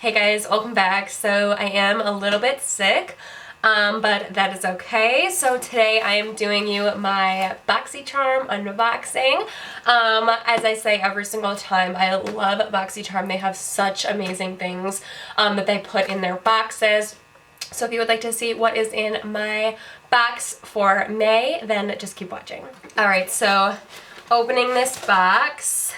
Hey guys, welcome back. So I am a little bit sick, but that is okay. So today I am doing you my Boxycharm unboxing. As I say every single time, I love Boxycharm. They have such amazing things that they put in their boxes. So if you would like to see what is in my box for May, then just keep watching. Alright, so opening this box.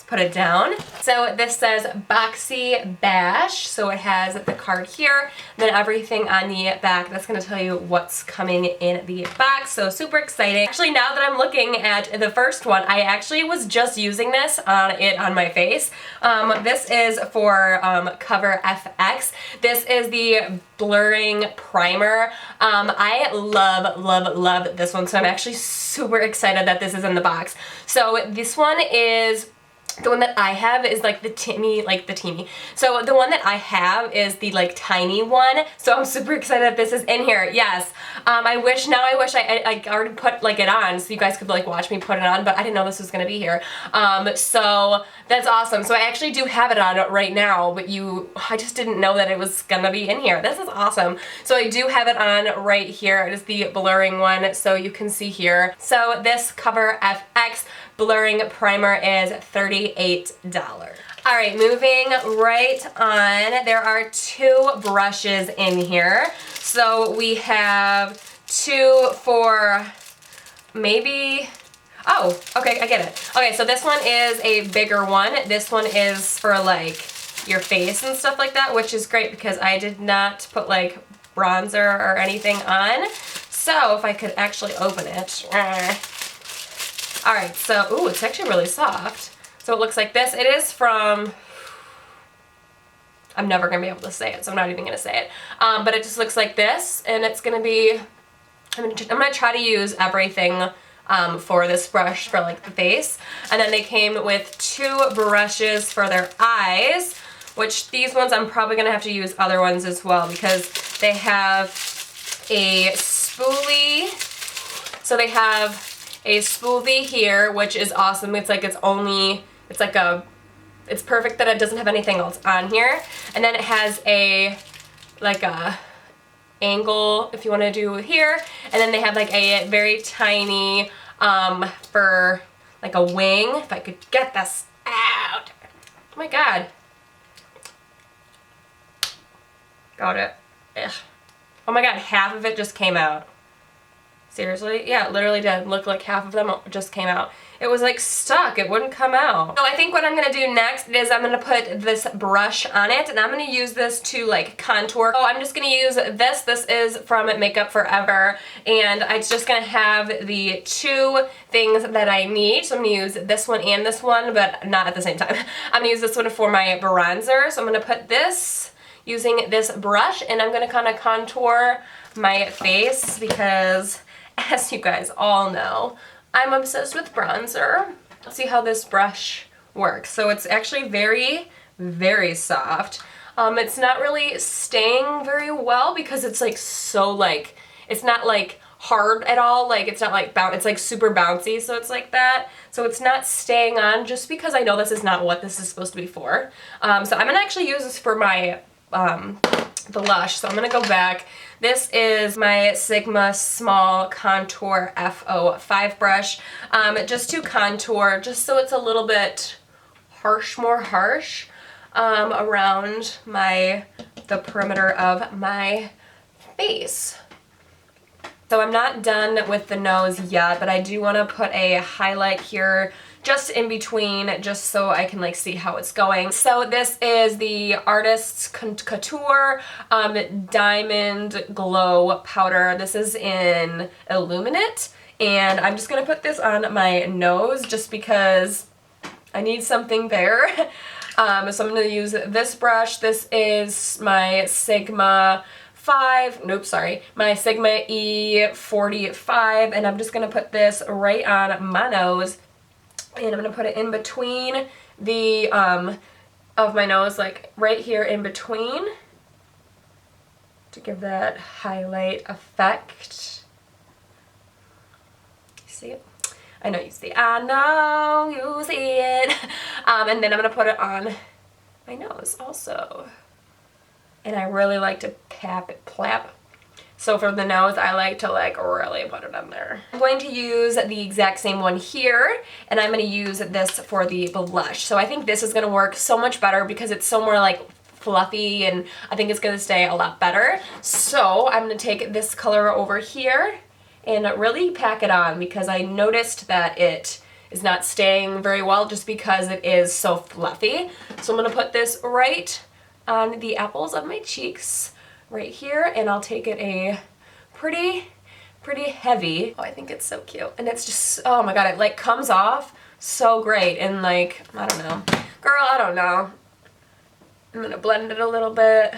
Put it down. So this says Boxy Bash, so it has the card here, then everything on the back. That's going to tell you what's coming in the box, so super exciting. Actually, now that I'm looking at the first one, I actually was just using this on my face. This is for Cover FX. This is the blurring primer. I love this one, so I'm actually super excited that this is in the box. So this one is the one that I have is like the teeny. So the one that I have is the like tiny one. So I'm super excited that this is in here. Yes. I wish I already put like it on so you guys could like watch me put it on, but I didn't know this was gonna be here. So that's awesome. So I actually do have it on right now, but I just didn't know that it was gonna be in here. This is awesome. So I do have it on right here. It is the blurring one, so you can see here. So this Cover FX blurring primer is $38. Alright, moving right on, there are two brushes in here. So we have two for maybe, oh, okay, I get it. Okay, so this one is a bigger one. This one is for like your face and stuff like that, which is great because I did not put like bronzer or anything on. So if I could actually open it. Alright, so, ooh, it's actually really soft. So it looks like this. It is from, I'm never going to be able to say it, so I'm not even going to say it. But it just looks like this, and it's going to be, I'm going to try to use everything for this brush for like the face. And then they came with two brushes for their eyes, which these ones I'm probably going to have to use other ones as well because they have a spoolie. So they have a spoolie here, which is awesome. It's like it's perfect that it doesn't have anything else on here. And then it has a angle if you want to do here. And then they have like a very tiny for like a wing. If I could get this out. Oh my god. Got it. Ugh. Oh my god, half of it just came out. Seriously? Yeah, it literally did. Look like half of them just came out. It was like stuck. It wouldn't come out. So I think what I'm going to do next is I'm going to put this brush on it and I'm going to use this to like contour. Oh, I'm just going to use this. This is from Makeup Forever and it's just going to have the two things that I need. So I'm going to use this one and this one, but not at the same time. I'm going to use this one for my bronzer. So I'm going to put this using this brush and I'm going to kind of contour my face because, as you guys all know, I'm obsessed with bronzer. Let's see how this brush works. So it's actually very, very soft. It's not really staying very well because it's like so like, it's not like hard at all. Like it's not like it's like super bouncy, so it's like that. So it's not staying on just because I know this is not what this is supposed to be for. So I'm gonna actually use this for my blush. So I'm gonna go back. This is my Sigma Small Contour F05 brush, just to contour, just so it's a little bit harsh, more harsh, around the perimeter of my face. So I'm not done with the nose yet, but I do want to put a highlight here just in between, just so I can like see how it's going. So this is the Artist's Couture Diamond Glow Powder. This is in Illuminate, and I'm just gonna put this on my nose just because I need something there. So I'm gonna use this brush. This is my Sigma my Sigma E45, and I'm just gonna put this right on my nose. And I'm going to put it in between the, of my nose, like right here in between to give that highlight effect. See it? I know you see it. And then I'm going to put it on my nose also. And I really like to plap. So for the nose, I like to like really put it on there. I'm going to use the exact same one here, and I'm going to use this for the blush. So I think this is going to work so much better because it's so more like fluffy, and I think it's going to stay a lot better. So I'm going to take this color over here and really pack it on because I noticed that it is not staying very well just because it is so fluffy. So I'm going to put this right on the apples of my cheeks right here, and I'll take it a pretty heavy. Oh, I think it's so cute. And it's just, oh my god, it like comes off so great, and like, I don't know. Girl, I don't know. I'm gonna blend it a little bit.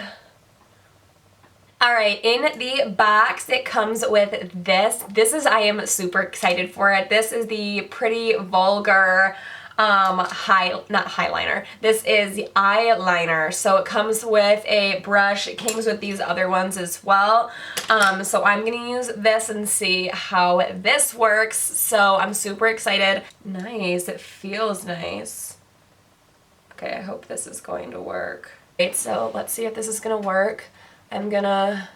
Alright, in the box it comes with this. I am super excited for it. This is the Pretty Vulgar not highliner. This is the eyeliner. So it comes with a brush. It comes with these other ones as well. So I'm gonna use this and see how this works. So I'm super excited. Nice, it feels nice. Okay, I hope this is going to work. Okay, so let's see if this is gonna work. I'm gonna,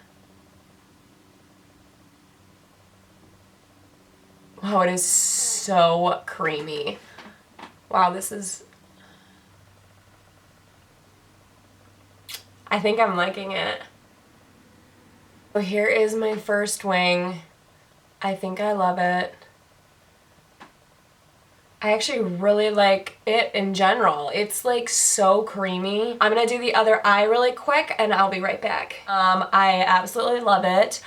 wow, it is so creamy. Wow, this is, I think I'm liking it. So here is my first wing. I think I love it. I actually really like it in general. It's like so creamy. I'm gonna do the other eye really quick and I'll be right back. I absolutely love it.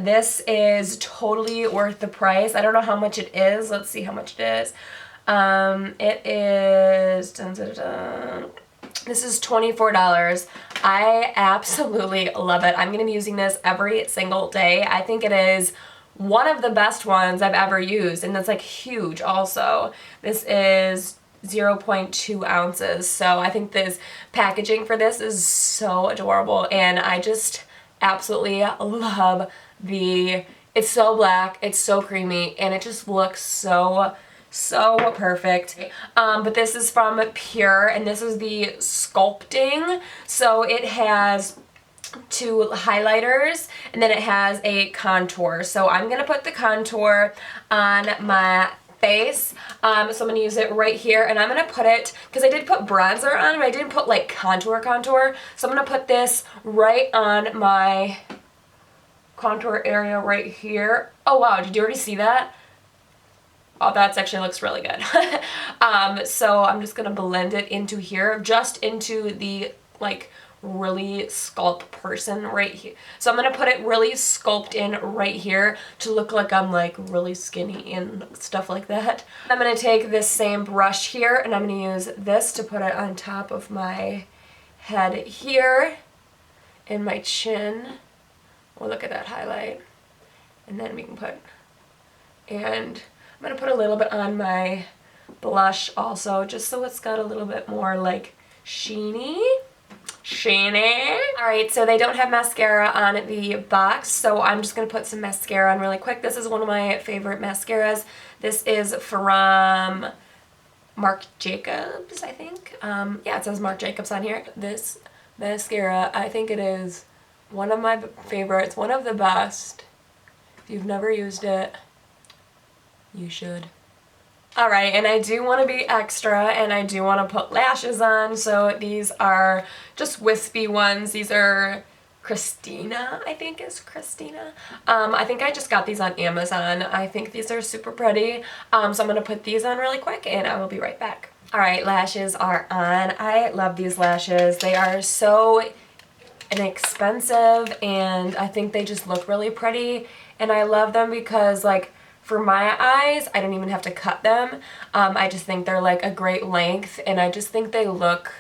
This is totally worth the price. I don't know how much it is. Let's see how much it is. It is, this is $24. I absolutely love it. I'm gonna be using this every single day. I think it is one of the best ones I've ever used, and it's like huge also. This is 0.2 ounces, so I think this packaging for this is so adorable, and I just absolutely love it's so black, it's so creamy, and it just looks so perfect. But this is from Pure, and this is the sculpting, so it has two highlighters and then it has a contour. So I'm gonna put the contour on my face. So I'm gonna use it right here, and I'm gonna put it, because I did put bronzer on, but I didn't put like contour. So I'm gonna put this right on my contour area right here. Oh wow, did you already see that? Oh, that actually looks really good. So I'm just gonna blend it into here, just into the like really sculpt person right here. So I'm gonna put it really sculpt in right here to look like I'm like really skinny and stuff like that. I'm gonna take this same brush here and I'm gonna use this to put it on top of my head here and my chin. Oh, look at that highlight. And then we can put, and I'm gonna put a little bit on my blush also, just so it's got a little bit more like sheeny. Alright, so they don't have mascara on the box, so I'm just going to put some mascara on really quick. This is one of my favorite mascaras. This is from Marc Jacobs, I think. Yeah, it says Marc Jacobs on here. This mascara, I think it is one of my favorites, one of the best. If you've never used it, you should. Alright, and I do want to be extra, and I do want to put lashes on, so these are just wispy ones. These are Christina, I think is Christina. I think I just got these on Amazon. I think these are super pretty, so I'm going to put these on really quick, and I will be right back. Alright, lashes are on. I love these lashes. They are so inexpensive, and I think they just look really pretty, and I love them because, like, for my eyes, I don't even have to cut them. I just think they're like a great length, and I just think they look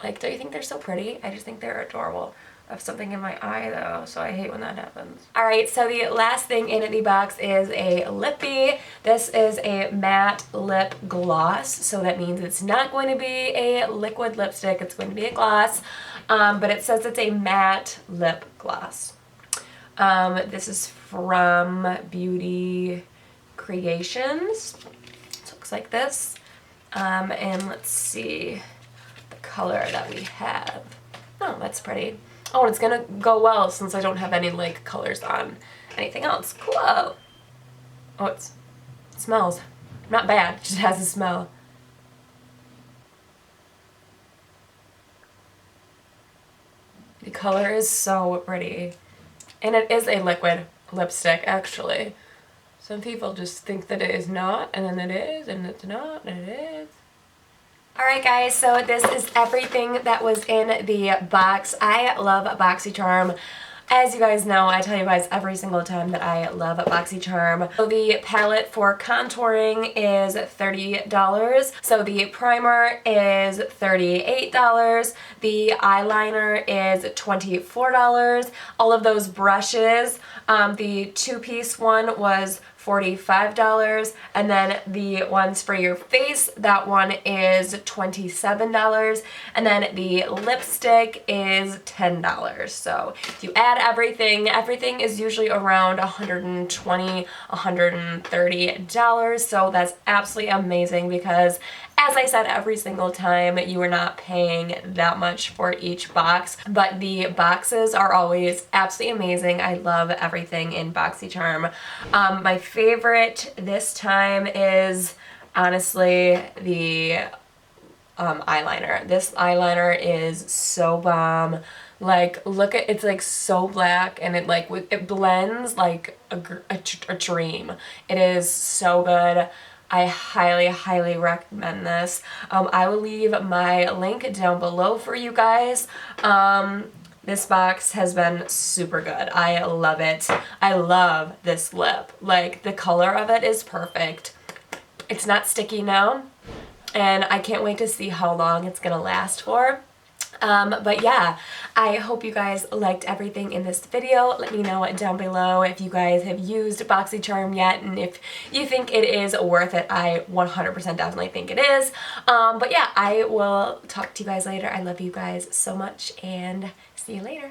like, don't you think they're so pretty? I just think they're adorable. I have something in my eye though, so I hate when that happens. Alright, so the last thing in the box is a lippy. This is a matte lip gloss, so that means it's not going to be a liquid lipstick, it's going to be a gloss, but it says it's a matte lip gloss. This is from Beauty Creations. It looks like this. And let's see the color that we have. Oh, that's pretty. Oh, it's gonna go well since I don't have any like colors on anything else. Cool. Oh, it smells not bad, it just has a smell. The color is so pretty. And it is a liquid lipstick, actually. Some people just think that it is not, and then it is, and it's not, and it is. Alright guys, so this is everything that was in the box. I love Boxycharm. As you guys know, I tell you guys every single time that I love Boxycharm. So the palette for contouring is $30. So the primer is $38. The eyeliner is $24. All of those brushes, the two-piece one was $45, and then the ones for your face, that one is $27, and then the lipstick is $10. So if you add everything is usually around $120, $130, so that's absolutely amazing because, as I said every single time, you are not paying that much for each box, but the boxes are always absolutely amazing. I love everything in Boxycharm. My favorite this time is honestly the eyeliner. This eyeliner is so bomb. Like, look at, it's like so black, and it like, it blends like a dream. It is so good. I highly, highly recommend this. I will leave my link down below for you guys. This box has been super good. I love it. I love this lip. Like, the color of it is perfect. It's not sticky now, and I can't wait to see how long it's gonna last for. But yeah, I hope you guys liked everything in this video. Let me know down below if you guys have used Boxycharm yet, and if you think it is worth it. I 100% definitely think it is. But yeah, I will talk to you guys later. I love you guys so much, and see you later.